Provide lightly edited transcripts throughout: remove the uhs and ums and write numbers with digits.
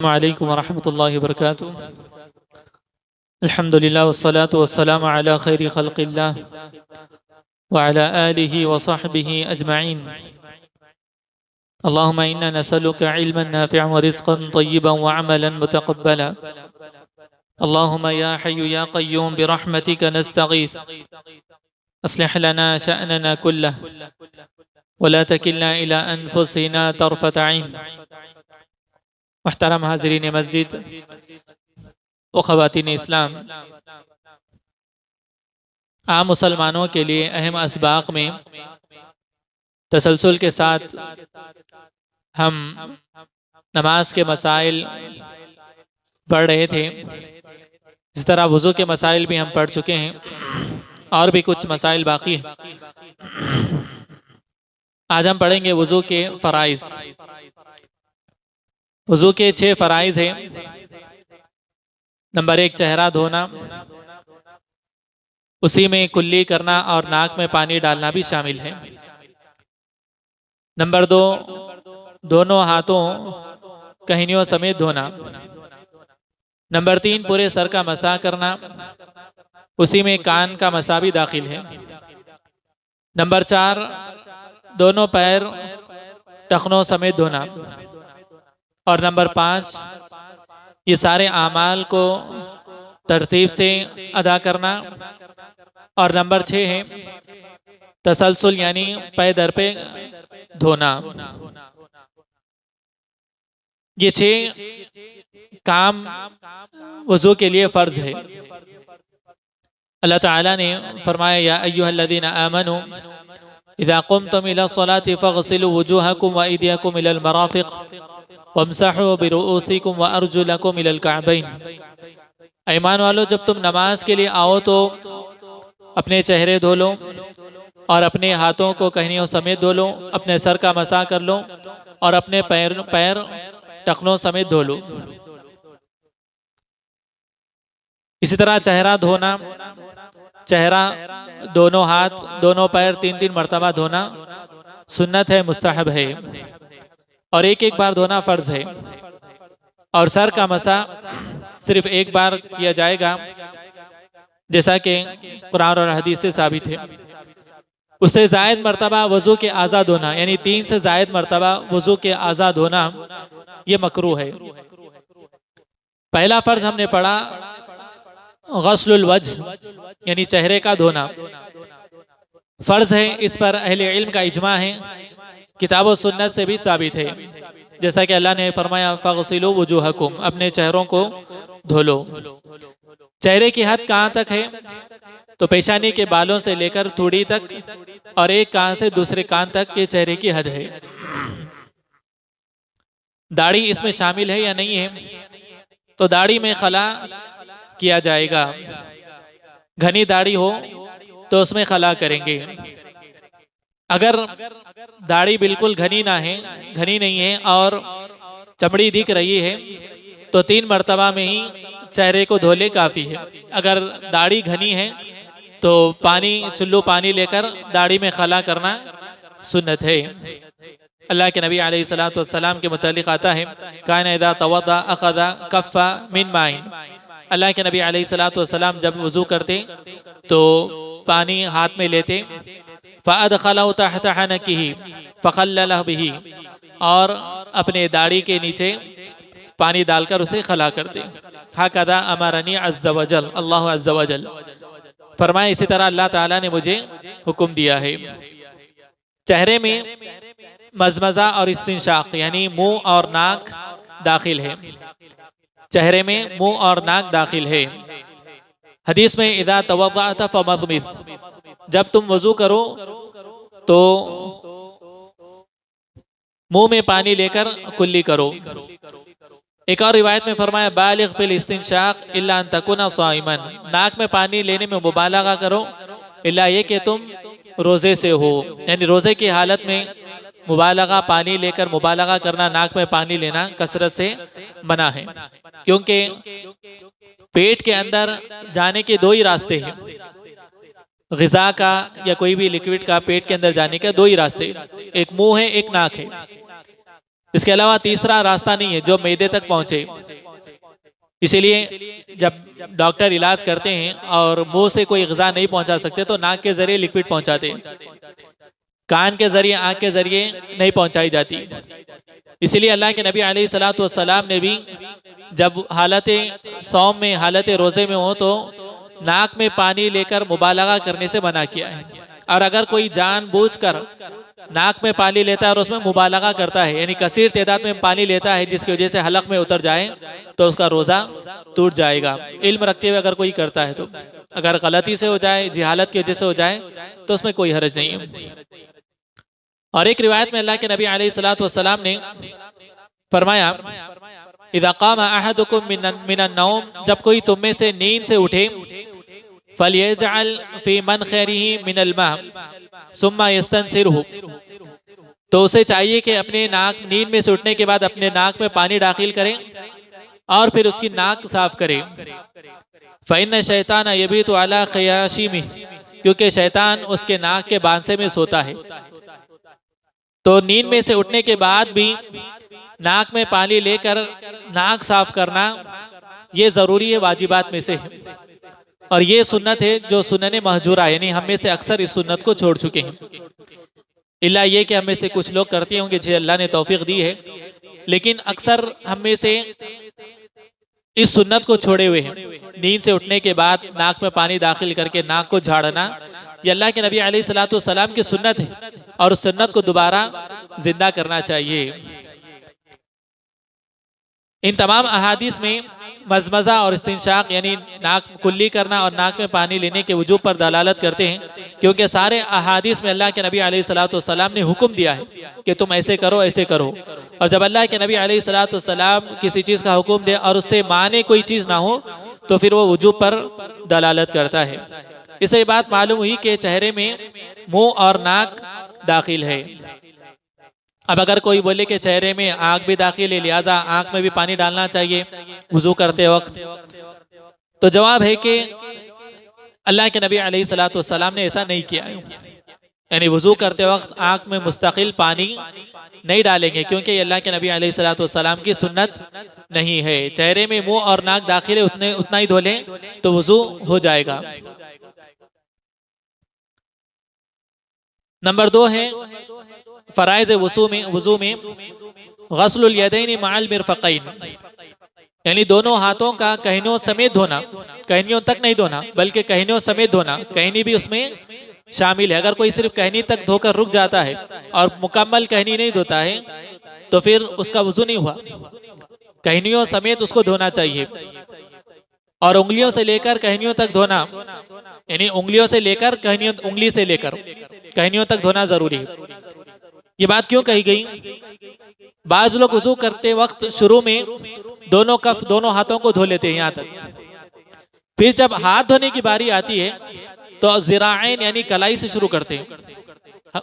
अस्सलामुअलैकुम वरहमतुल्लाहि वबरकातुहू। अल्हम्दुलिल्लाह वस्सलातु वस्सलामु अला खैरि खल्क़िल्लाह व अला आलिहि व सहबिहि अजमईन। अल्लाहुम्मा इन्ना नसअलुका इल्मन नाफ़िअन व रिज़्क़न तय्यिबन व अमलन मुतक़ब्बला। अल्लाहुम्मा या हय्यु या क़य्यूम बिरहमतिका नस्तगीथ अस्लिह लना शअनना कुल्लह व ला तकिलना इला अनफुसिना तर्फ़त ऐन। मुहतरम हाज़रीन मस्जिद व ख़वातीन इस्लाम, आम मुसलमानों के लिए अहम असबाक़ में तसलसल के साथ हम नमाज के मसाइल पढ़ रहे थे। इस तरह वज़ू के मसाइल भी हम पढ़ चुके हैं और भी कुछ मसाइल बाकी हैं। आज हम पढ़ेंगे वज़ू के फ़राइज़। वज़ू के 6 फ़राइज़ हैं। नंबर 1 चेहरा धोना, उसी में कुल्ली करना और नाक में पानी डालना भी शामिल है। नंबर 2 दोनों हाथों कहनियों समेत धोना। नंबर 3 पूरे सर का मसा करना, उसी में कान का मसा भी दाखिल है। नंबर 4 दोनों पैर टखनों समेत धोना। और नंबर 5 ये सारे आमाल को तरतीब से अदा करना। और नंबर 6 है तसलसल यानी पै दर पे धोना। ये 6 काम वज़ू के लिए फ़र्ज है। अल्लाह ताला ने फरमाया या अय्युहल्लज़ीना आमनू इज़ा क़ुमतुम इला स्सलाति फ़ग़सिलू वुजूहकुम व अयदियकुम इलल मराफ़िक़ वम्सहू बिरुऊसिकुम व अर्जुलकुम इलल कअबैन। ईमान वालो, जब तुम नमाज के लिए आओ तो अपने चेहरे धो लो और अपने हाथों को कहनियों समेत धो लो, अपने सर का मसा कर लो और अपने पैर टखनों समेत धो लो। इसी तरह चेहरा धोना, चेहरा दोनों हाथ दोनों पैर 3-3 मरतबा धोना सुन्नत है, मुस्तहब है और एक एक बार धोना फ़र्ज है। और सर का मसा सिर्फ एक बार किया जाएगा, जैसा कि कुरान और हदीस से साबित है। उससे ज़ायद मरतबा वज़ू के आज़ा धोना, यानी 3 से ज़ायद मरतबा वज़ू के आज़ा धोना ये मकरूह है। पहला फ़र्ज हमने पढ़ा गस्लुल वज्ह यानी चेहरे का धोना फ़र्ज है। इस पर अहले इल्म का इजमा है, किताब और सुन्नत से भी साबित है। जैसा कि अल्लाह ने फरमाया फ़ग़सिलू वुजूहकुम, अपने चेहरों को धो लो। चेहरे की हद कहाँ तक है? तो पेशानी के बालों से लेकर थोड़ी तक और एक कान से दूसरे कान तक ये चेहरे की हद है। दाढ़ी इसमें शामिल है या नहीं है? तो दाढ़ी में खला किया जाएगा। घनी दाढ़ी हो तो उसमें खला करेंगे। अगर दाढ़ी बिल्कुल घनी ना है, घनी नहीं है और चमड़ी दिख रही है तो 3 मरतबा में ही चेहरे को धोले काफ़ी है। अगर दाढ़ी घनी है तो चुल्लू पानी लेकर दाढ़ी में खला करना सुन्नत है। अल्लाह के नबी अलैहिस्सलातु वस्सलाम के मुतालिक आता है कान इज़ा तवद्दा अख़ज़ा कफ़्फ़ा मिन माइन। अल्लाह के नबी अलैहिस्सलातु वस्सलाम जब वज़ू करते तो पानी हाथ में लेते, फ़अदख़लहु तहत हनकिही फ़ख़ल्ललहु बिही, और अपने दाढ़ी के नीचे पानी डालकर उसे खला करते। हकज़ा अमरनी अज़्ज़ा वजल, अल्लाह अज़्ज़ा वजल फरमाए, इसी तरह अल्लाह ताला ने मुझे हुक्म दिया है। चेहरे में मज़मज़ा और इस्तिंशाक़ यानी मुंह और नाक दाखिल है। चेहरे में मुंह और नाक दाखिल है। हदीस में इज़ा तवद्दअत फमज़मिज़, जब तुम वज़ू करो तो मुंह में पानी लेकर कुल्ली करो। एक और रिवायत में फरमाया बालिग़ फ़िल इस्तिंशाक़ इल्ला अन तकुना साइमन, नाक में पानी लेने में मुबालगा करो इल्ला ये कि तुम रोज़े से हो, यानी रोज़े की हालत में मुबालगा पानी लेकर मुबालगा करना, नाक में पानी लेना कसरत से मना है। क्योंकि पेट के अंदर जाने के 2 ही रास्ते हैं, ग़िज़ा का या कोई भी लिक्विड का पेट के अंदर जाने के 2 ही रास्ते, एक मुंह है एक नाक है। इसके अलावा तीसरा रास्ता नहीं है जो मैदे तक पहुंचे। इसीलिए जब डॉक्टर इलाज करते हैं और मुंह से कोई ग़िज़ा नहीं पहुंचा सकते तो नाक के जरिए लिक्विड पहुंचाते हैं, कान के जरिए, आँख के जरिए नहीं पहुंचाई जाती। इसीलिए अल्लाह के नबी अलैहिस्सलातु वस्सलाम ने भी जब हालत सौम में, हालत रोज़े में हो तो नाक में पानी लेकर मुबालगा करने से मना किया है। और अगर कोई जानबूझकर नाक में पानी लेता है और उसमें मुबालगा करता है, यानी कसीर तादाद में पानी लेता है जिसकी वजह से हलक में उतर जाए, तो उसका रोज़ा टूट जाएगा। इल्म रखते हुए अगर कोई करता है तो, अगर गलती से हो जाए, जिहालत की वजह से हो जाए तो उसमें कोई हर्ज नहीं है। और एक रिवायत में अल्लाह के नबी अलैहिस्सलातु वस्सलाम ने फरमाया, इज़ा क़ामा अहदुकुम मिनन नौम, जब कोई तुम में से नींद से उठे, फलियजअल फी मनखरिही मिनल मा सुम्मा यस्तनसिरहु, तो उसे चाहिए कि अपने नाक, नींद में से उठने के बाद अपने नाक में पानी दाखिल करें और फिर उसकी नाक साफ करें। फ़इन्न शैतान यबीतु अला ख़याशिमी, क्योंकि शैतान उसके नाक के बांसे में सोता है। तो नींद में से उठने के बाद भी नाक में पानी लेकर नाक साफ करना ये ज़रूरी है, वाजिबात में से है। और ये सुन्नत है जो सुनने महजूरा, यानी हम में से अक्सर इस सुन्नत को छोड़ चुके हैं। इल्ला ये कि हम में से कुछ लोग करते होंगे जिसे अल्लाह ने तौफीक दी है, लेकिन अक्सर हम में से इस सुन्नत को छोड़े हुए हैं। नींद से उठने के बाद नाक में पानी दाखिल करके नाक को झाड़ना, ये अल्लाह के नबी अलैहिस्सलातु वस्सलाम की सुन्नत है और उस सुन्नत को दोबारा जिंदा करना चाहिए। इन तमाम अहादीस में मज़मज़ा और इस्तिंशाक यानी नाक कुल्ली करना और नाक में पानी लेने के वजूब पर दलालत करते हैं, क्योंकि सारे अहादीस में अल्लाह के नबी अलैहिस्सलातु वस्सलाम ने हुक्म दिया है कि तुम ऐसे करो, ऐसे करो। और जब अल्लाह के नबी अलैहिस्सलातु वस्सलाम किसी चीज़ का हुक्म दे और उससे माने कोई चीज़ ना हो तो फिर वो वजूब पर दलालत करता है। इससे ये बात मालूम हुई कि चेहरे में मुँह और नाक दाखिल है। अब अगर कोई बोले कि चेहरे में आँख भी दाखिल है, लिहाजा आँख में भी पानी डालना चाहिए वुजू करते वक्त, तो जवाब है कि अल्लाह के नबी अलैहिस्सलातु वस्सलाम ने ऐसा नहीं किया है। यानी वुजू करते वक्त आँख में मुस्तकिल पानी नहीं डालेंगे, क्योंकि अल्लाह के नबी अलैहिस्सलातु वस्सलाम की सुन्नत नहीं है। चेहरे में मुँह और नाक दाखिल है, उतना ही धो लें तो वुजू हो जाएगा। नंबर 2 है फ़राइज़ वुज़ू में गस्लुल यदैनि मअल मिरफ़क़ैन, यानी दोनों हाथों का कहनियों समेत धोना, कहनियों तक नहीं धोना बल्कि कहनियों समेत धोना, कहनी भी उसमें शामिल है। अगर कोई सिर्फ कहनी तक धोकर रुक जाता है और मुकम्मल कहनी नहीं धोता है तो फिर उसका वुज़ू नहीं हुआ। कहनियों समेत उसको धोना चाहिए। और उंगलियों से लेकर कहनियों तक धोना, यानी उंगलियों से लेकर कहनियों, उंगली से लेकर कहनियों तक धोना जरूरी है। ये बात क्यों कही गई? बाज लोग वुज़ू करते वक्त शुरू में दोनों कफ, दोनों हाथों को धो लेते हैं यहाँ तक, फिर जब हाथ धोने की बारी आती है तो ज़िराएन यानी कलाई से शुरू करते हैं,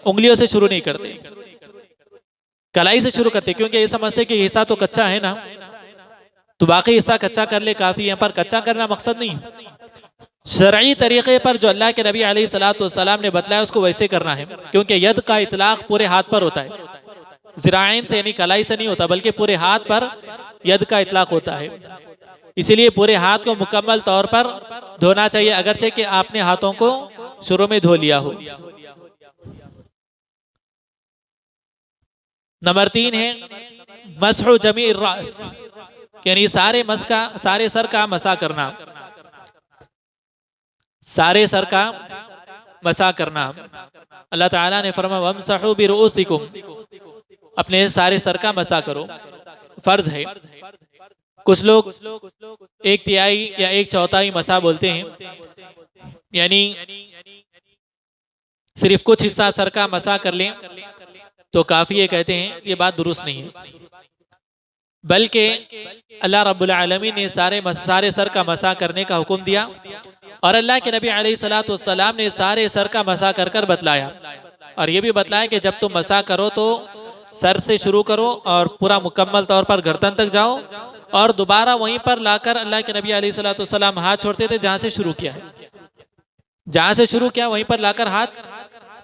उंगलियों से शुरू नहीं करते, कलाई से शुरू करते, क्योंकि ये समझते कि हिस्सा तो कच्चा है ना, तो बाकी हिस्सा कच्चा कर ले काफ़ी, यहाँ पर कच्चा करना मकसद नहीं। शरई तरीक़े पर जो अल्लाह के नबी अलैहिस्सलातु वस्सलाम ने बतलाया उसको वैसे करना है, क्योंकि यद का इतलाक़ पूरे हाथ पर होता है, ज़िराएन से यानी कलाई से नहीं होता, बल्कि पूरे हाथ पर यद का इतलाक़ होता है। इसीलिए पूरे हाथ को मुकम्मल तौर पर धोना चाहिए, अगरचे कि आपने हाथों को शुरू में धो लिया हो। नंबर 3 है मसहु जमीर रास, यानी सारे सर का मसा करना, सारे सर का मसा करना। अल्लाह ताला ने फरमाया वमसहु बिरुउसिकुम, अपने सारे सर का मसा करो, फर्ज है। कुछ लोग 1/3 या 1/4 मसा बोलते हैं, यानी सिर्फ कुछ हिस्सा सर का मसा कर लें तो काफ़ी है, कहते हैं ये बात दुरुस्त नहीं है। बल्कि अल्लाह रब्बुल आलमीन ने सारे सर का मसा करने का हुक्म दिया और अल्लाह के नबी अलैहिस्सलातु वस्सलाम ने सारे सर का मसा कर कर बतलाया, और ये भी बतलाया कि जब तुम मसा करो तो सर से शुरू करो और पूरा मुकम्मल तौर पर गर्दन तक जाओ और दोबारा वहीं पर लाकर अल्लाह के नबी अलैहिस्सलातु वस्सलाम हाथ छोड़ते थे जहाँ से शुरू किया है, जहाँ से शुरू किया वहीं पर लाकर हाथ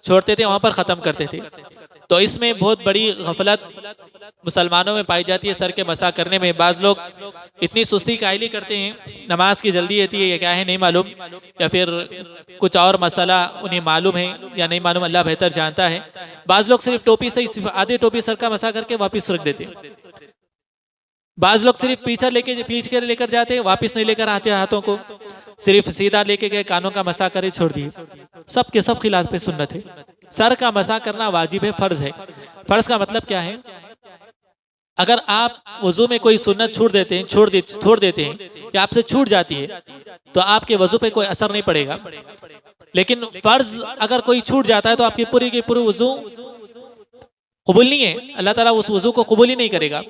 छोड़ते थे, वहाँ पर ख़त्म करते थे। तो इसमें बहुत बड़ी गफलत मुसलमानों में पाई जाती है सर के मसा करने में। बाज़ लोग इतनी सुस्ती कायली करते हैं, नमाज की जल्दी रहती है, ये क्या है नहीं मालूम, या फिर कुछ और मसला उन्हें मालूम है या नहीं मालूम, अल्लाह बेहतर जानता है। बाज़ लोग सिर्फ टोपी से ही, सिर्फ आधे टोपी सर का मसा करके वापस रख देते हैं। बाज़ लोग सिर्फ पीछ कर लेकर जाते हैं, वापस नहीं लेकर आते हाथों को, सिर्फ सीधा लेके गए, कानों का मसा करे छोड़ दिए। सब के सब खिलाफ पे सुन्नत है। सर का मसा करना वाजिब है, फर्ज है। फर्ज का मतलब क्या है? अगर आप वजू में कोई सुन्नत छोड़ देते हैं, छोड़ देते हैं या आपसे छूट जाती है, तो आपके वजू पे कोई असर नहीं पड़ेगा। लेकिन फर्ज अगर कोई छूट जाता है तो आपकी पूरी की पूरी वजू कबूल नहीं है, अल्लाह ताला उस वजू को कबूल ही नहीं करेगा।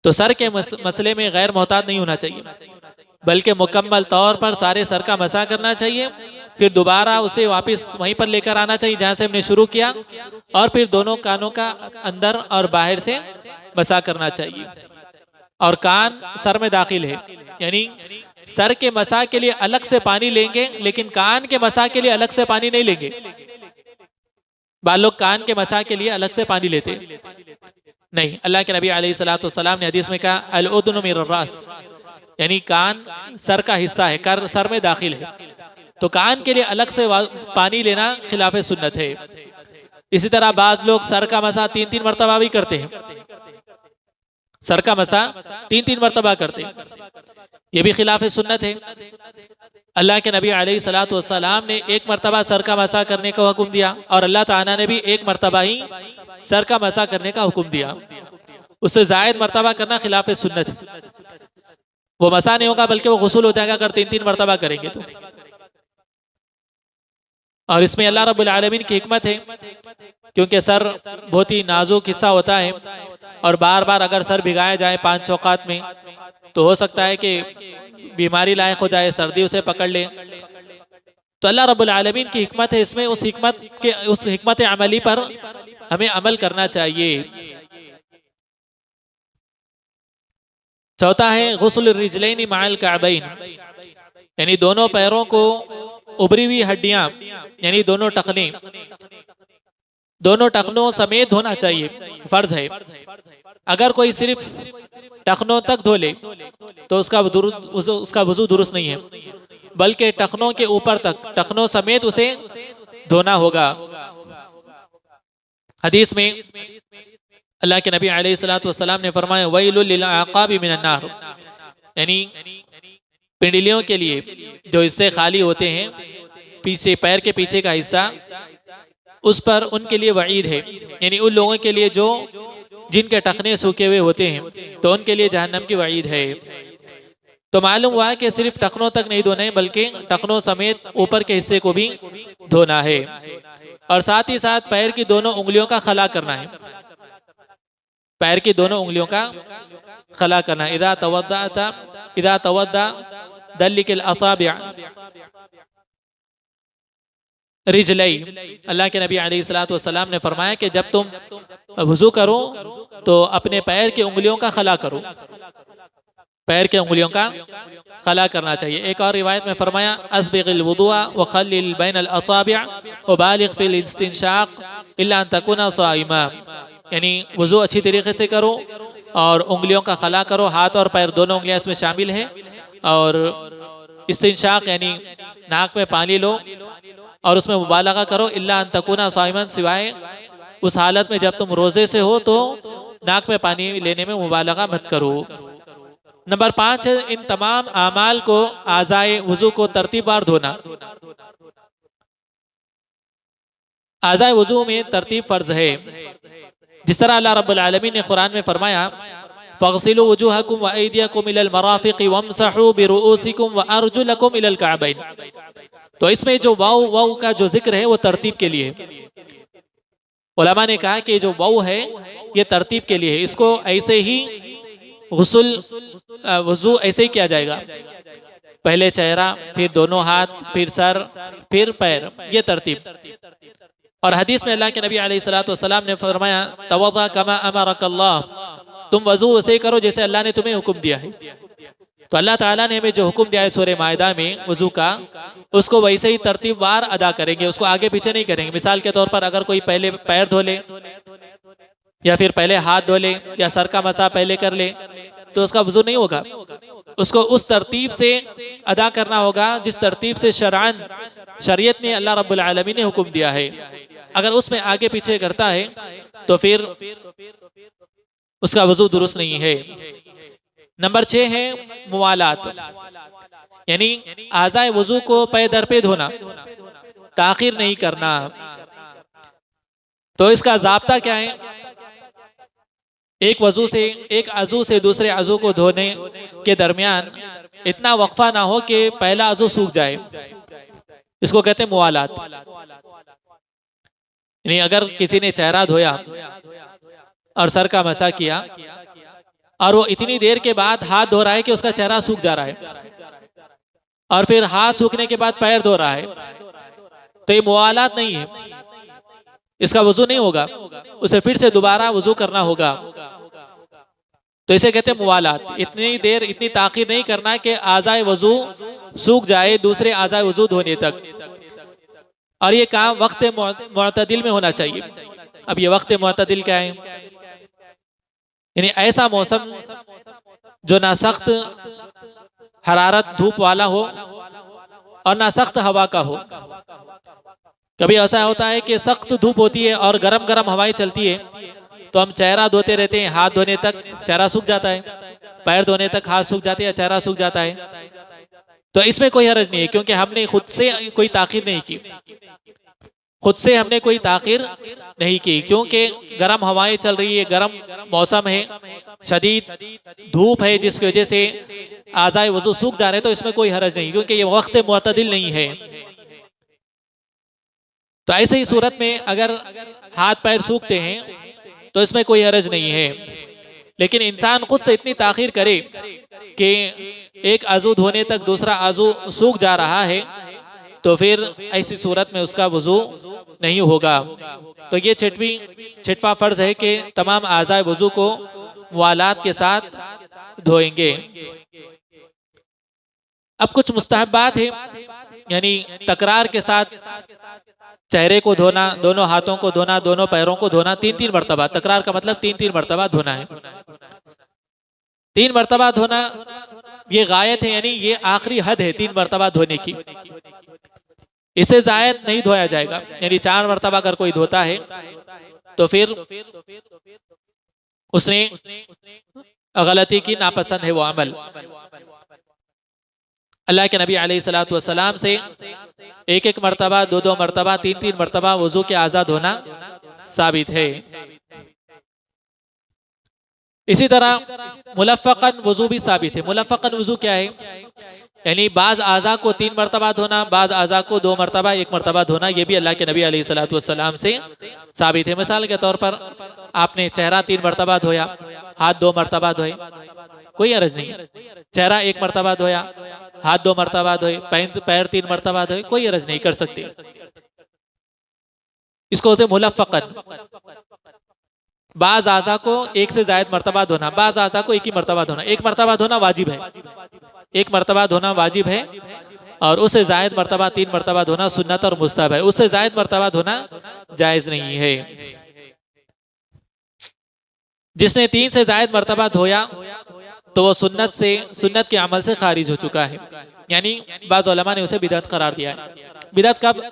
तो सर के मसले में गैर मोहतात नहीं होना चाहिए, बल्कि मुकम्मल तौर पर सारे सर का मसा करना चाहिए, फिर दोबारा उसे वापस वहीं पर लेकर आना चाहिए जहां से हमने शुरू किया, और फिर दोनों कानों का अंदर और बाहर से मसा करना चाहिए। और कान सर में दाखिल है, यानी सर के मसा के लिए अलग से पानी लेंगे, लेकिन कान के मसा के लिए अलग से पानी नहीं लेंगे। बाल लोग कान के मसा के लिए अलग से पानी लेते नहीं। अल्लाह के नबी अलैहिस्सलातु वस्सलाम ने हदीस में कहा, अल उद्नु मिर रास, यानी कान सर का हिस्सा है, कर सर में दाखिल है, तो कान के लिए अलग से पानी लेना खिलाफ सुन्नत है। इसी तरह बाज लोग सर का मसा 3-3 मरतबा भी करते हैं, सर का मसा 3-3 मरतबा करते हैं, ये भी खिलाफ सुन्नत है। अल्लाह के नबी अलैहिस्सलातु वस्सलाम ने 1 मरतबा सर का मसा करने का हुक्म दिया, और अल्लाह ताला ने भी 1 मरतबा ही सर का मसा करने का हुक्म दिया। उससे जायद मरतबा करना खिलाफ सुन्नत है। वो मसा नहीं होगा बल्कि वो गुस्ल हो जाएगा अगर 3-3 मरतबा करेंगे तो। और इसमें अल्लाह रब्बुल आलमीन की हिकमत है, क्योंकि सर बहुत ही नाजुक हिस्सा होता है, और बार बार अगर सर भिगाया जाए 5 औकात में तो हो सकता है कि बीमारी लायक हो जाए, सर्दी उसे पकड़ ले। तो अल्लाह रब्बुल आलमीन की हिकमत है इसमें, उस हिकमत अमली पर हमें अमल करना चाहिए। चौथा है गुस्ल रिजलैनी माअल कअबैन, यानी दोनों पैरों को उभरी हुई हड्डियां, यानी दोनों टखनों समेत धोना चाहिए, फर्ज है। अगर कोई सिर्फ टखनों तक धो ले तो उसका वुजू दुरुस्त नहीं है, बल्कि टखनों के ऊपर तक, टखनों समेत उसे धोना होगा। हदीस में अल्लाह के नबी अलैहिस्सलातु वस्सलाम ने फरमाया, वैलुल लिल अक़ाबि मिनन नार, यानी पिंडलियों के लिए जो हिस्से खाली होते हैं, पीछे पैर के पीछे का हिस्सा, उस पर उनके लिए वईद है, यानी उन लोगों के लिए जो जिनके टखने सूखे हुए होते हैं, तो उनके लिए जहन्नम की वईद है। तो मालूम हुआ कि सिर्फ टखनों तक नहीं धोना है, बल्कि टखनों समेत ऊपर के हिस्से को भी धोना है, और साथ ही साथ पैर की दोनों उंगलियों का खला करना है, पैर की दोनों उंगलियों का खला करना। इदा तवद्दा दल्लिकिल असाबिअ रिजलई, अल्लाह के नबी अलैहिस्सलातु वस्सलाम ने फरमाया कि जब तुम वुजू करो तो अपने पैर की उंगलियों का खला करो, पैर के उंगलियों का खला करना चाहिए। एक और रिवायत में फरमाया, अस्बिगिल वुदुआ व खल्लिल बैनल असाबिअ व बालिग फिल इस्तिंशाक इल्ला अन तकुना साइमा, यानी वुजू अच्छी तरीके से करो और उंगलियों का खला करो, हाथ और पैर दोनों उंगलियां इसमें शामिल है। और इस्तिंशाक यानी नाक में पानी लो और उसमें मुबालगा करो, इल्ला अन तकुना साइमन, सिवाय उस हालत में जब तुम रोजे से हो तो नाक में पानी लेने में मुबालगा मत करो। नंबर 5 है इन तमाम आमाल को, आज़ाए वुजू को तरतीबवार धोना। आज़ाए वुजू में तरतीब फर्ज है, जिस तरह अल्लाह रब्बुल आलमीन ने कुरान में फरमाया, फ़ग़सिलू वुजूहकुम व अयदियकुम इलल मराफ़िक़ि वम्सहू बिरुऊसिकुम व अर्जुलकुम इलल कअबैन। तो इसमें जो वाव का जो जिक्र है वो तरतीब के लिए है। उलमा ने कहा कि जो वाव है ये तरतीब के लिए है, इसको ऐसे ही वुजू ऐसे ही किया जाएगा, पहले चेहरा, फिर दोनों हाथ, फिर सर, फिर पैर, ये तरतीब। और हदीस में अल्लाह के नबी अलैहिस्सलातु वस्सलाम ने फरमाया, तवद्दा कमा अमरकल्लाह, तुम वजू वैसे ही करो जैसे अल्लाह ने तुम्हें हुक्म दिया है। तो अल्लाह ताला ने हमें जो हुक्म दिया है सूरह माइदा में वजू का, उसको वैसे ही तरतीबवार अदा करेंगे, उसको आगे पीछे नहीं करेंगे। मिसाल के तौर पर अगर कोई पहले पैर धो ले या फिर पहले हाथ धो ले या सर का मसा पहले कर ले तो उसका वजू नहीं होगा। उसको उस तरतीब से अदा करना होगा जिस तरतीब से शरीयत ने, अल्लाह रब्बुल आलमीन ने हुक्म दिया है। अगर उसमें आगे पीछे करता है तो फिर उसका वजू दुरुस्त नहीं है। नंबर 6 है मुवालात, यानी आज़ाए वजू को पे दर पे धोना, ताखिर नहीं करना। तो इसका ज़ाब्ता क्या है? एक अज़ू से दूसरे अज़ू को धोने के दरमियान इतना वक्फा ना हो कि पहला अज़ू सूख जाए, इसको कहते हैं मुवालात। यानी अगर किसी ने चेहरा धोया और सर का मसा किया और वो इतनी देर के बाद हाथ धो रहा है कि उसका चेहरा सूख जा रहा है और फिर हाथ सूखने के बाद पैर धो रहा है, तो ये मुवालात नहीं है, इसका वजू नहीं होगा, उसे फिर से दोबारा वजू करना होगा। तो इसे कहते हैं मुवालात। इतनी देर, इतनी ताखीर नहीं करना कि आज़ाए वजू सूख जाए दूसरे आज़ाए वजू धोने तक। और ये काम वक्त मुअतदिल में होना चाहिए। अब ये वक्त मुअतदिल क्या है? यानी ऐसा मौसम जो ना सख्त हरारत धूप वाला हो और ना सख्त हवा का हो। कभी ऐसा होता है कि सख्त धूप होती है और गरम गरम हवाएं चलती है, तो हम चेहरा धोते रहते हैं, हाथ धोने तक चेहरा सूख जाता है, पैर धोने तक हाथ सूख जाते हैं, चेहरा सूख जाता है। तो इसमें कोई हर्ज नहीं है, क्योंकि हमने खुद से कोई ताखीर नहीं की, खुद से हमने कोई ताखीर नहीं की, क्योंकि गर्म हवाएं चल रही है, गर्म मौसम है, शदीद धूप है, जिसकी वजह से आज़ाए वजू सूख जा रहे हैं। तो इसमें कोई हर्ज नहीं, क्योंकि ये वक्त मुअतदिल नहीं है। तो ऐसे ही सूरत में अगर हाथ पैर सूखते हैं तो इसमें कोई हर्ज नहीं है। लेकिन इंसान खुद से इतनी ताखीर करे कि एक आज़ू धोने तक दूसरा आज़ू सूख जा रहा है, तो फिर ऐसी सूरत में उसका वजू नहीं होगा। तो ये छठवां फर्ज है कि तमाम आज़ाए वजू को मुवालात के साथ धोएंगे। अब कुछ मुस्तहब्बात है, यानी तकरार के साथ चेहरे को धोना, दोनों हाथों को धोना, दोनों पैरों को धोना 3-3 मरतबा। तकरार का मतलब 3-3 मरतबा धोना है। 3 मरतबा धोना ये गायत है, यानी ये आखिरी हद है 3 मरतबा धोने की। इससे जायद नहीं धोया जाएगा। यानी 4 मरतबा अगर कोई धोता है तो फिर उसने गलती की, नापसंद है वो अमल। अल्लाह के नबी अलैहिस्सलातु वस्सलाम से 1-1 मरतबा, 2-2 मरतबा, 3-3 मरतबा वजू के आज़ाद होना साबित है। इसी तरह मुलफ़क़न वजू भी साबित है। मुलफ़क़न वजू क्या है? यानी बाज़ आज़ा को 3 मरतबा धोना, बाज़ आज़ा को 2 मरतबा, 1 मरतबा धोना, ये भी अल्लाह के नबी अलैहिस्सलातु वस्सलाम से साबित है। मिसाल के तौर पर आपने चेहरा 3 मरतबा धोया, हाथ 2 मरतबा धोए, कोई अर्ज नहीं। चेहरा 1 मरतबा धोया, हाथ 2 मरतबा धोए, पैर 3 मरतबा धोए, कोई अर्ज नहीं, कर सकते। इसको होते मुलफ़क़न। बाज़ आज़ा को 1 से ज़ायद मरतबा धोना, बाज़ आज़ा को 1 ही मरतबा धोना। 1 मरतबा धोना वाजिब है, 1 मरतबा धोना वाजिब है, और उससे ज़ायद मरतबा 3 मरतबा धोना सुन्नत और मुस्तहब है। उससे ज़ायद मरतबा धोना जायज़ नहीं है। जिसने 3 से ज़ायद मरतबा धोया तो वो सुन्नत के अमल से खारिज हो चुका है। यानी बाज़ उलमा ने उसे बिदअत करार दिया है। बिदअत कब?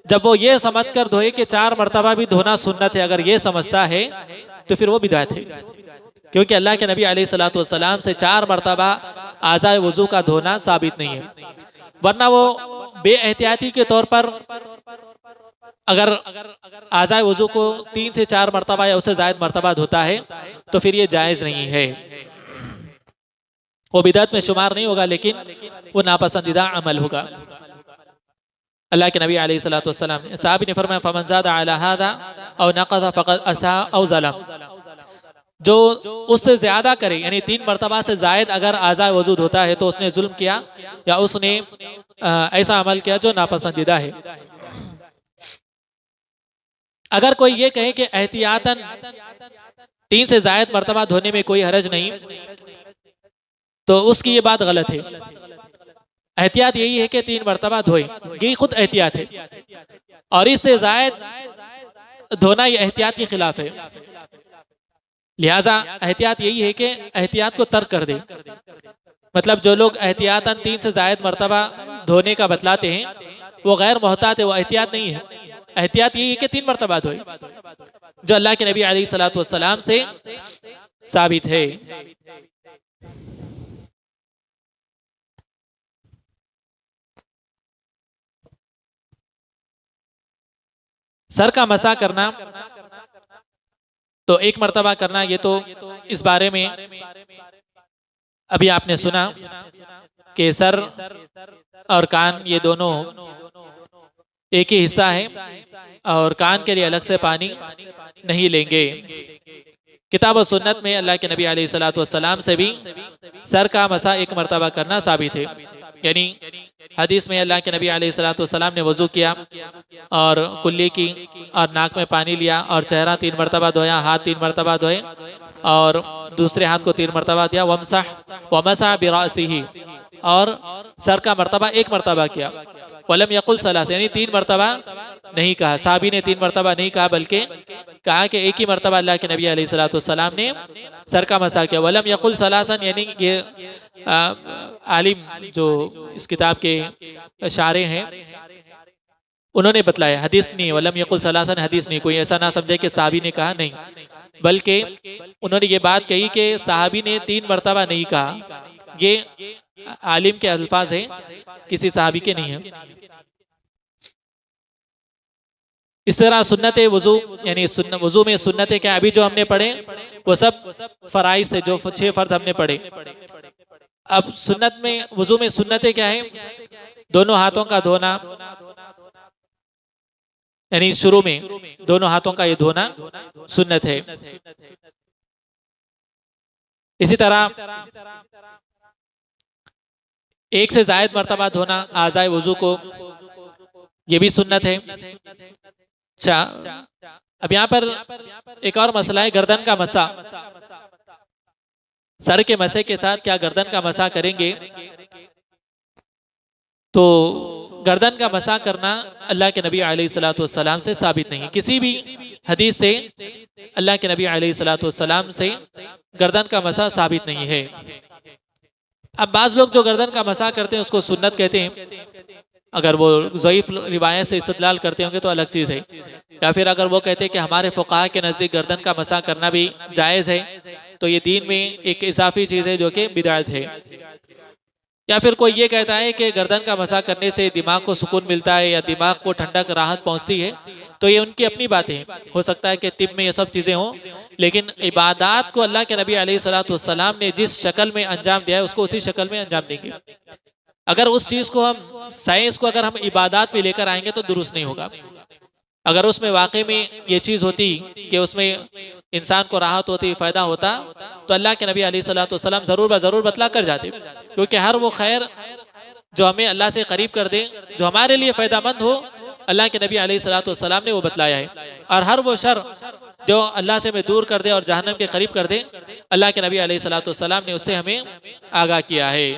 जब वो ये समझकर धोए कि 4 मरतबा भी धोना सुन्नत है, अगर ये समझता है तो फिर वो बिदअत है। क्योंकि अल्लाह के नबी अलैहिस्सलातु वस्सलाम से 4 मरतबा आज़ाए वजू का धोना साबित नहीं है। वरना वो बेएहतियाती के तौर पर अगर आज़ाए वजू को 3 से 4 मरतबा या उससे ज़ायद मरतबा धोता है तो फिर ये जायज़ नहीं है, वो बिदअत में शुमार नहीं होगा, लेकिन वो नापसंदीदा अमल होगा। अल्लाह के नबी अलैहिस्सलातु वस्सलाम ने, साहब ने फरमाया, फमन ज़ादा अला हादा औ नक़ज़ फ़क़द असा औ ज़लम। जो उससे ज्यादा करे, यानी 3 मरतबा से जायद अगर आज़ाए वजू होता है तो उसने जुल्म किया या उसने ऐसा अमल किया जो नापसंदीदा है। अगर कोई ये कहे कि एहतियातन 3 से जायद मरतबा धोने में कोई हरज नहीं, तो उसकी ये बात गलत है। एहतियात यही है कि 3 मरतबा धोए, यही खुद एहतियात है, और इससे जायद धोना ये एहतियात के खिलाफ है। लिहाजा एहतियात यही है कि एहतियात को तर्क कर दे। मतलब जो लोग एहतियातन 3 से जायद मरतबा धोने का बतलाते हैं वो गैर मोहतात है, वो एहतियात नहीं है। एहतियात यही है कि 3 मरतबा धोए, जो अल्लाह के नबी अलैहिस्सलातु वस्सलाम से साबित है। सर का मसा करना तो 1 मरतबा करना, ये तो इस बारे में अभी आपने सुना कि सर और कान ये दोनों एक ही हिस्सा है और कान के लिए अलग से पानी नहीं लेंगे। किताब और सुन्नत में अल्लाह के नबी अलैहिस्सलातु वस्सलाम से भी सर का मसा 1 मरतबा करना साबित है। यानी हदीस में अल्लाह के नबी अलैहिस्सलातु वस्सलाम ने वजू किया और कुल्ली की और नाक में पानी लिया और चेहरा 3 मरतबा धोया, हाथ 3 मरतबा धोए और दूसरे हाथ को 3 मरतबा दिया। वमसा बिरासिही, और सर का मरतबा 1 मरतबा किया। वलम यकुल सलास, यानी 3 मरतबा नहीं कहा, साहबी ने 3 मरतबा नहीं कहा, बल्कि कहा कि 1 ही मरतबा अल्लाह के नबी अलैहिस्सलातु वस्सलाम ने सर का मसा किया। वलम यकुल सलासन, यानी ये आलिम जो इस किताब के शारे हैं उन्होंने बतलाया, हदीस नहीं, वलम यकुल सलासन हदीस नहीं। कोई ऐसा ना समझे कि साहबी ने कहा, नहीं, बल्कि उन्होंने ये बात कही कि साहबी ने 3 मरतबा नहीं कहा। ये आलिम के अल्फाज हैं, किसी साहबी के नहीं है। इस तरह सुन्नत वजू, यानी वजू में सुन्नतें क्या अभी जो हमने पढ़े वो सब फराइज थे, जो 6 फर्ज हमने पढ़े। अब सुन्नत में, वजू में सुन्नतें क्या है? दोनों हाथों का धोना, यानी शुरू में दोनों हाथों का ये धोना सुन्नत है। इसी तरह 1 से जायद मरतबा धोना आज़ाए वजू को, ये भी सुन्नत है। अच्छा, अब यहाँ पर एक और मसला है, गर्दन का मसा। सर के मसे के साथ क्या गर्दन का मसा करेंगे? तो गर्दन का मसा करना अल्लाह के नबी अलैहिस्सलातु वस्सलाम से साबित नहीं। किसी भी हदीस से अल्लाह के नबी अलैहिस्सलातु वस्सलाम से गर्दन का मसा साबित नहीं है। अब बाज़ लोग जो गर्दन का मसा करते हैं उसको सुन्नत कहते हैं। अगर वो ज़ईफ़ रिवायत से इस्तदलाल करते होंगे तो अलग चीज़ है, या फिर अगर वो कहते हैं कि हमारे फ़ुक़हा के नज़दीक गर्दन का मसा करना भी जायज़ है, तो ये दीन में एक इजाफी चीज़ है जो कि बिदअत है। या फिर कोई ये कहता है कि गर्दन का मसा करने से दिमाग को सुकून मिलता है या दिमाग को ठंडक राहत पहुंचती है, तो ये उनकी अपनी बातें हैं। हो सकता है कि तिब में ये सब चीज़ें हों, लेकिन इबादत को अल्लाह के नबी अलैहिस्सलातु वस्सलाम ने जिस शक्ल में अंजाम दिया है उसको उसी शक्ल में अंजाम देंगे। अगर उस चीज़ को हम, साइंस को अगर हम इबादत में लेकर आएंगे तो दुरुस्त नहीं होगा। अगर उसमें वाकई में ये चीज़ होती कि उसमें इंसान को राहत होती, फ़ायदा होता, तो अल्लाह के नबी अलैहिस्सलातु वस्सलाम ज़रूर बतला कर जाते। क्योंकि हर वो खैर जो हमें अल्लाह से करीब कर दे, जो हमारे लिए फ़ायदामंद हो, अल्लाह के नबी अलैहिस्सलातु वस्सलाम ने वो बतलाया है। और हर वो शर जो अल्लाह से हमें दूर कर दे और जहन्नम के करीब कर दे, अल्लाह के नबी अलैहिस्सलातु वस्सलाम ने उससे हमें आगाह किया है।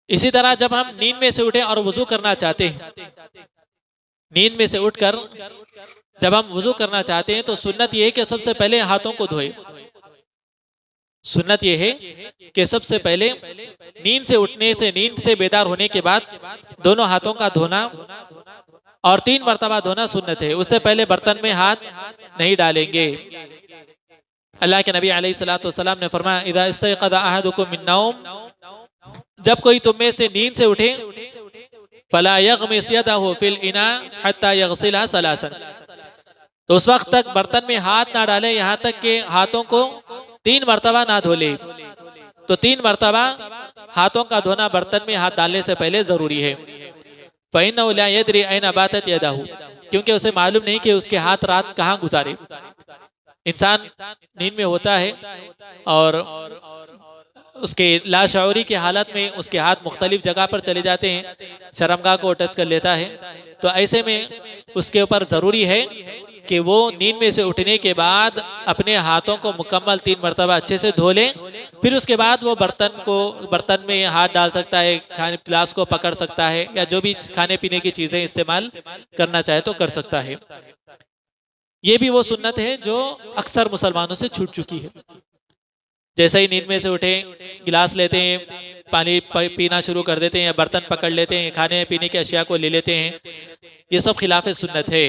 इसी तरह जब हम नींद में से उठे और वजू करना चाहते हैं, नींद में से उठकर जब हम वजू करना चाहते हैं, तो सुन्नत यह है कि सबसे पहले हाथों को धोए। सुन्नत यह है कि सबसे पहले नींद से उठने से, नींद से बेदार होने के बाद दोनों हाथों का धोना और 3 मरतबा धोना सुन्नत है। उससे पहले बर्तन में हाथ नहीं डालेंगे। अल्लाह के नबी अलैहिस्सलातु वस्सलाम ने फरमाया, इज़ा इस्तयक़ज़ अहदुकुम मिन नौम, जब कोई तुम में से नींद से उठे, फला यग़मिस यदहु फिल इना हत्ता यग़सिलहा सलासन, तो उस वक्त तक बर्तन में हाथ ना डाले यहाँ तक कि हाथों को 3 मरतबा ना धो ले। तो 3 मरतबा हाथों का धोना बर्तन में हाथ डालने से पहले जरूरी है। फ़इन्नहु ला यदरी ऐना बातत यदहु, क्योंकि उसे मालूम नहीं कि उसके हाथ रात कहाँ गुजारे। इंसान नींद में होता है और उसके लाशऊरी की हालत में उसके हाथ मुख्तलिफ जगह पर चले जाते हैं, शर्मगाह को टच कर लेता है। तो ऐसे में उसके ऊपर ज़रूरी है कि वो नींद में से उठने के बाद अपने हाथों को मुकम्मल 3 मरतबा अच्छे से धो ले, फिर उसके बाद वो बर्तन में हाथ डाल सकता है, खाने गिलास को पकड़ सकता है, या जो भी खाने पीने की चीज़ें इस्तेमाल करना चाहे तो कर सकता है। ये भी वो सुन्नत है जो अक्सर मुसलमानों से छूट चुकी है। जैसे ही नींद में से उठे, गिलास लेते हैं, पानी पीना शुरू कर देते हैं, या बर्तन पकड़ लेते हैं, खाने पीने की अशिया को ले लेते हैं, ये सब खिलाफ सुन्नत है।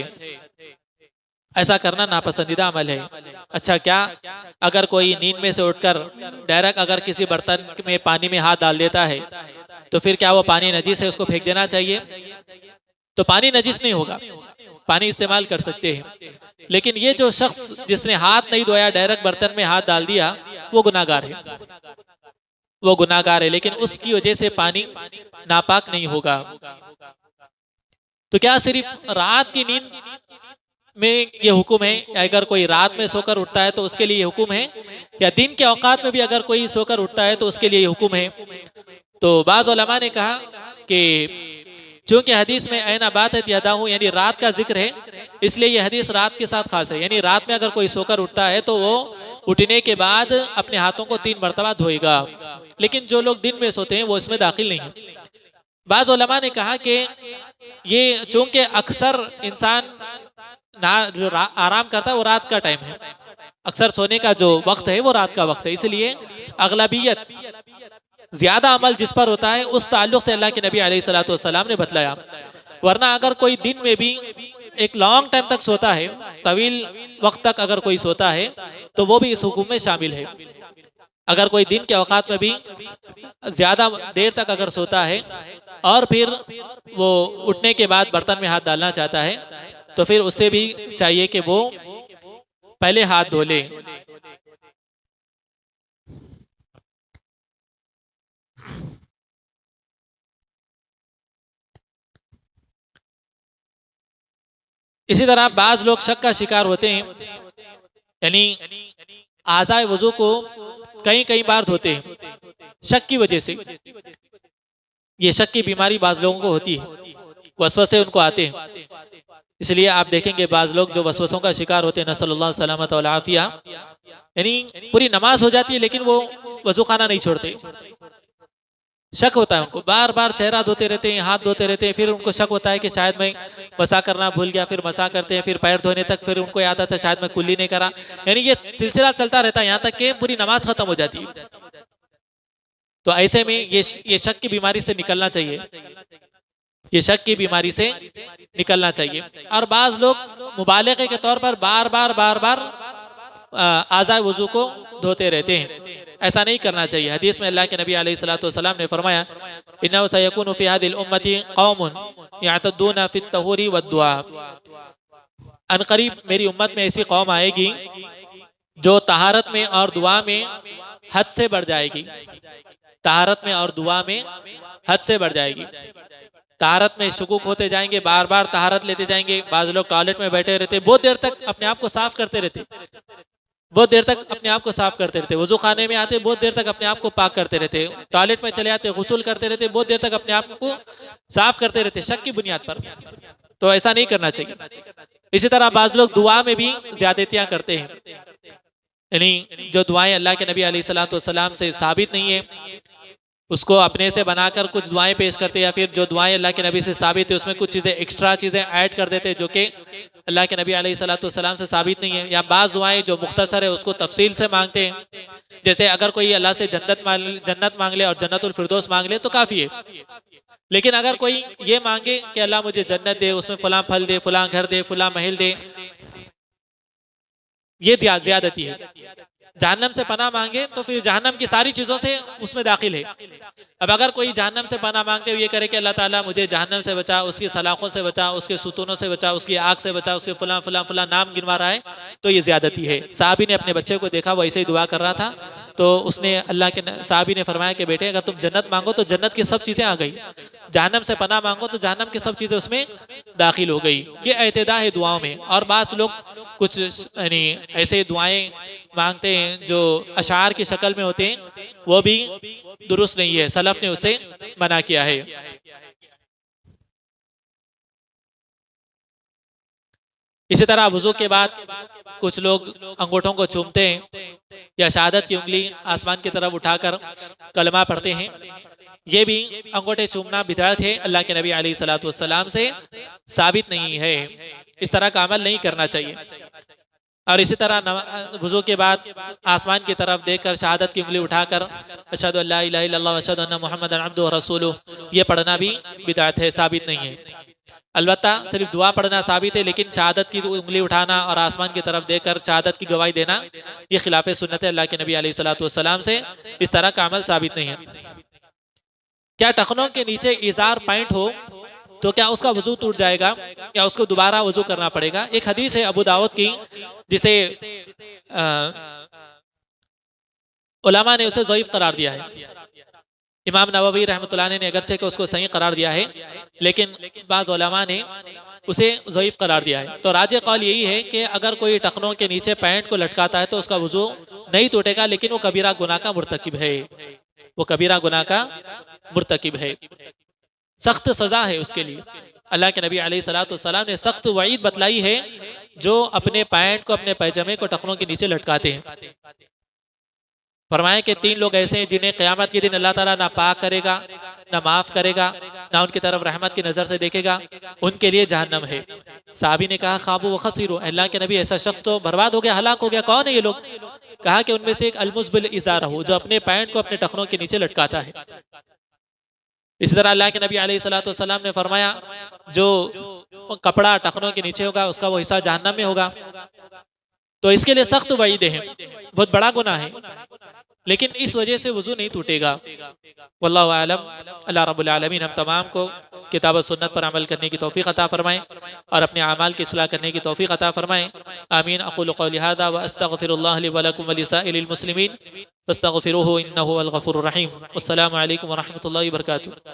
ऐसा करना नापसंदीदा अमल है। अच्छा, क्या अगर कोई नींद में से उठकर डायरेक्ट अगर किसी बर्तन में पानी में हाथ डाल देता है तो फिर क्या वो पानी नजीस है, उसको फेंक देना चाहिए? तो पानी नजीस नहीं होगा, पानी इस्तेमाल कर सकते हैं। लेकिन ये जो शख्स जिसने हाथ नहीं धोया डायरेक्ट बर्तन में हाथ डाल दिया, वो गुनाहगार है, वो गुनाहगार है, लेकिन उसकी वजह से पानी नापाक नहीं होगा। तो क्या सिर्फ रात की नींद में ये हुक्म है? अगर कोई रात में सोकर उठता है तो उसके लिए ये हुक्म है, या दिन के औकात में भी अगर कोई सोकर उठता है तो उसके लिए ये हुक्म है? तो बाज़ उलमा ने कहा कि चूंकि हदीस में ऐना बात यादा हूँ, यानी रात का जिक्र है, इसलिए ये हदीस रात के साथ खास है। यानी रात में अगर कोई सोकर उठता है तो वो उठने के बाद अपने हाथों को 3 मरतबा धोएगा। लेकिन जो लोग दिन में सोते हैं वो इसमें दाखिल नहीं है। बाज़ उलमा ने कहा कि ये चूंकि अक्सर इंसान जो आराम करता है वो रात का टाइम है, अक्सर सोने का जो वक्त है वो रात का वक्त है, इसलिए अगलबियत ज्यादा अमल जिस पर होता है उस ताल्लुक से अल्लाह के नबी अलैहिस्सलाम ने बतलाया। वरना अगर कोई दिन में भी एक लॉन्ग टाइम तक सोता है, तवील वक्त तक अगर कोई सोता है तो वो भी इस हुक्म में शामिल है। अगर कोई दिन के औकात में भी ज्यादा देर तक अगर सोता है और फिर वो उठने के बाद बर्तन में हाथ डालना चाहता है तो फिर उससे भी चाहिए कि वो पहले हाथ धो ले। इसी तरह बाज लोग शक का शिकार होते हैं, यानी आज़ाए वजू को कई कई बार धोते हैं शक की वजह से। ये शक की बीमारी बाज लोगों को होती है, वसवसे उनको आते हैं। इसलिए आप देखेंगे बाज लोग जो वसवसों का शिकार होते हैं, नसल्लुल्लाह सलामत वल आफिया, यानी पूरी नमाज हो जाती है लेकिन वो वजू खाना नहीं छोड़ते। शक होता है उनको, बार बार चेहरा धोते रहते हैं, हाथ धोते रहते हैं, फिर उनको शक होता है कि शायद मैं मसा करना भूल गया, फिर मसा करते हैं, फिर पैर धोने तक फिर उनको याद आता है शायद मैं कुल्ली नहीं करा। यानी ये सिलसिला चलता रहता है यहाँ तक कि पूरी नमाज खत्म हो जाती है। तो ऐसे में ये शक की बीमारी से निकलना चाहिए, ये शक की बीमारी से निकलना चाहिए। और बाज लोग मुबालगे के तौर पर बार बार आज़ाए वजू को धोते रहते हैं, ऐसा नहीं करना चाहिए। हदीस में अल्लाह के नबी अलैहिस्सलाम ने फरमाया, इन्नहु सयकुनु फी हादिल उम्मती कौमुन यअतदूना फित तहूरी वद्दुआ, अनकरीब मेरी उम्मत में ऐसी कौम आएगी जो तहारत में और दुआ में हद से बढ़ जाएगी, तहारत में और दुआ में हद से बढ़ जाएगी। तहारत में शुकूक होते जाएंगे, बार बार तहारत लेते जाएंगे। बाज़ लोग टॉयलेट में बैठे रहते, बहुत देर तक अपने आप को साफ करते रहते, बहुत देर तक अपने आप को साफ करते रहते। वजू खाने में आते, बहुत देर तक अपने आप को पाक करते रहते। टॉयलेट में चले आते, गुस्ल करते रहते, बहुत देर तक अपने आप को साफ करते रहते, शक की बुनियाद पर। तो ऐसा नहीं करना चाहिए। इसी तरह बाज़ लोग दुआ में भी ज्यादतियां करते हैं, यानी जो दुआएं अल्लाह के नबी अलैहिस्सलाम से साबित नहीं है उसको अपने से बनाकर कुछ दुआएं पेश करते, या फिर जो दुआएं अल्लाह के नबी से साबित है उसमें कुछ चीज़ें एक्स्ट्रा चीज़ें ऐड कर देते जो कि अल्लाह के नबी अलैहिस्सलाम से साबित नहीं है। या बाज़ दुआएं जो मुख्तसर है उसको तफसील से मांगते हैं, जैसे अगर कोई अल्लाह से जन्नत मांग ले और जन्नतुल फिरदौस मांग ले तो काफ़ी है। लेकिन अगर कोई ये मांगे कि अल्लाह मुझे जन्नत दे, उसमें फलां फल दे, फलां घर दे, फलां महल दे, ये ज्यादती है। जहन्नम से पनाह मांगे तो फिर जहन्नम की सारी चीज़ों से उसमें दाखिल है। अब अगर कोई जहन्नम से पनाह मांगते हुए ये करे कि अल्लाह ताला मुझे जहन्नम से बचा, उसकी सलाखों से बचा, उसके सुतूनों से बचा, उसकी आग से बचा, उसके फलां फलां फलां नाम गिनवा रहा है, तो ये ज्यादती है। साहबी ने अपने बच्चे को देखा, वो ऐसे ही दुआ कर रहा था, तो उसने अल्लाह के साहबी ने फरमाया कि बेटे अगर तुम जन्नत मांगो तो जन्नत की सब चीज़ें आ गई, जहन्नम से पनाह मांगो तो जहन्नम की सब चीज़ें उसमें दाखिल हो गई। ये एतदा है दुआओं में। और बाज़ लोग कुछ यानी ऐसे दुआएं मांगते हैं जो अशार की शक्ल में होते हैं, वो भी दुरुस्त नहीं है, सलफ ने उसे मना किया है। इसी तरह वुजू के बाद कुछ लोग अंगूठों को चूमते हैं या शहादत की उंगली आसमान की तरफ उठाकर कलमा पढ़ते हैं। ये भी अंगूठे चूमना बिदअत है, अल्लाह के नबी अलैहिस्सलातु वस्सलाम से साबित नहीं है। इस तरह का अमल नहीं करना चाहिए। और इसी तरह वुजू के बाद आसमान की तरफ देखकर शहादत की उंगली उठाकर अशहदु अल्ला इलाहा इल्लल्लाह व अशहदु अन्ना मुहम्मदन अब्दुहु व रसूलुहु, ये पढ़ना भी बिदअत है, साबित नहीं है। अलबत्ता सिर्फ दुआ पढ़ना साबित है, लेकिन शहादत की उंगली उठाना और आसमान की तरफ देखकर शहादत की गवाही देना ये खिलाफ सुन्नत है अल्लाह के नबी अलैहिस्सलातु वस्सलाम से। इस तरह का अमल साबित नहीं है। क्या टखनों के नीचे इजार पैंट हो तो क्या उसका वजू टूट जाएगा या उसको दोबारा वजू करना पड़ेगा? एक हदीस है अबू दाऊद की जिसे उलमा ने उसे ज़ईफ करार दिया है। इमाम नववी रहमतुल्लाह ने अगरचे कि उसको सही करार दिया है, लेकिन बाज़ उलमा ने उसे ज़ईफ करार दिया है। तो राज कौल यही है कि अगर कोई टखनों के नीचे पैंट को लटकाता है तो उसका वजू नहीं टूटेगा, लेकिन वो कबीरा गुनाह का मुर्तकिब है, वो कबीरा गुनाह का मुर्तकिब है, सख्त सजा है उसके लिए। अल्लाह के नबी अलैहिस्सलातु वस्सलाम ने सख्त वईद बतलाई है जो अपने पैंट को, अपने पैजामे को टखनों के नीचे लटकाते हैं। फरमाया कि 3 लोग ऐसे हैं जिन्हें क़यामत के दिन अल्लाह ताला ना पाक करेगा, ना माफ़ करेगा, ना उनकी तरफ रहमत की नज़र से देखेगा, उनके लिए जहन्नम है। साहबी ने कहा खाबू व खसीरू, अल्लाह के नबी ऐसा शख्स तो बर्बाद हो गया, हलाक हो गया, कौन है ये लोग? कहा कि उनमें से एक अलमुज़बिल इज़ार हो, जो अपने पैंट को अपने टखनों के नीचे लटकाता है। इसी तरह अल्लाह के नबी अलैहिस्सलातु वस्सलाम ने फरमाया जो कपड़ा टखनों के नीचे होगा उसका वो हिस्सा जहन्नम में होगा। तो इसके लिए सख्त वईद है, बहुत बड़ा गुनाह है, लेकिन इस वजह से वजू नहीं टूटेगा। वल्लाहु आलम। अल्लाह रब्बुल आलमीन हम तमाम को किताब सुन्नत पर अमल करने की तौफीक अता फरमाएं और अपने अमाल की इस्लाह करने की तौफीक अता फरमाएं। आमीन। अक़ूलु क़ौली हाज़ा व अस्तग़फ़िरुल्लाह लि व लकुम व लिसाइरिल मुस्लिमीन फस्तग़फ़िरूहु इन्नहु हुवल गफ़ूरुर रहीम। अस्सलामु अलैकुम व रहमतुल्लाहि व बरकातुहू।